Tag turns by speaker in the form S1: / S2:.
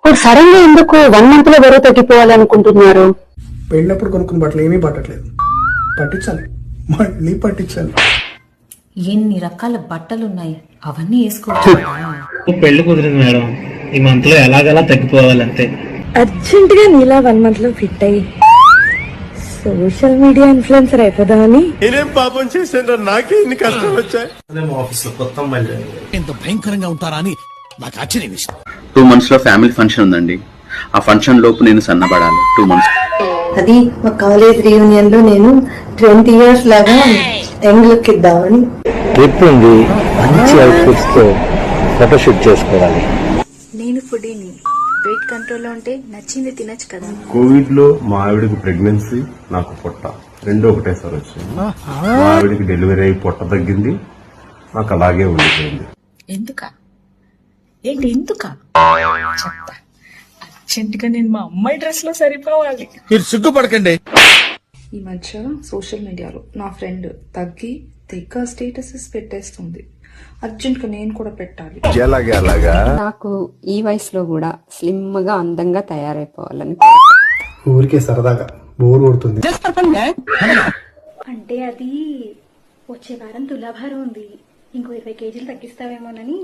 S1: Sudden గా ఎందుకు 1 month లో బరువు తగ్గిపోవాలనుకుంటున్నారు?
S2: పెళ్ళినప్పుడు కొనుక్కున్న బట్టలు ఏమీ పట్టట్లేదు, పట్టించాలి, మళ్ళీ పట్టించాలి.
S3: ఎన్ని రకాల బట్టలున్నాయి, అవన్నీ వేసుకోవచ్చు.
S4: పెళ్లి కుదిరింది మేడం, ఈ మంత్ లో ఎలాగలా తగ్గిపోవాలంతే.
S5: అర్జెంట్ గా నీలా 1 month లో ఫిట్ అయ్యి సోషల్ మీడియా ఇన్ఫ్లుయెన్సర్ అయిపోదామని.
S6: నేనేం పాపం చేశాను, నాకే ఇన్ని కష్టాలు వచ్చాయి.
S7: ఆఫీస్ లో కొత్త అమ్మాయి ఎంత భయంకరంగా ఉంటారా అని నాకు ఆశ్చర్యం వేసింది.
S8: 2 months లో ఫ్యామిలీ ఫంక్షన్ ఉందండి. ఆ ఫంక్షన్ లోపు నేను సన్నబడాలి. 2 months.
S5: అది మా కాలేజ్ రీయూనియన్ లో నేను 20 years లాగా యంగ్ లుక్ ఇద్దామని.
S9: చెప్పింది మంచి అవుట్ఫిట్స్ తో ఫోటోషూట్ చేసుకోవాలి.
S10: నేను ఫుడీని, వెయిట్ కంట్రోల్ లో ఉంటే నచ్చింది తినచ్చు కదా.
S6: కోవిడ్ లో మా ఆవిడకి ప్రెగ్నెన్సీ, నాకు పొట్ట రెండు ఒకటేసారి వచ్చింది. మా ఆవిడకి డెలివరీ అయి పొట్ట తగ్గింది, నాకు అలాగే ఉండిపోయింది.
S3: ఎందుక ఏంటి ఎందుక చెప్తా. అర్జెంట్ గా నేను మా అమ్మాయి డ్రెస్ లో సరిపోవాలి.
S7: మీరు సిగ్గుపడకండి.
S10: ఈ మధ్య సోషల్ మీడియాలో నా ఫ్రెండ్ తగ్గి తెగ్గ స్టేటసెస్ పెట్టేస్తుంది. అర్జెంట్ గా నేను కూడా పెట్టాలి.
S1: నాకు ఈ వయసులో కూడా స్లిమ్ గా అందంగా తయారైపోవాలని.
S2: ఊరికే సరదాగా బోర్ కొడుతుంది.
S10: అంటే అది వచ్చే వారం తులాభారం ఉంది, ఇంకో 20 kgs తగ్గిస్తావేమోనని.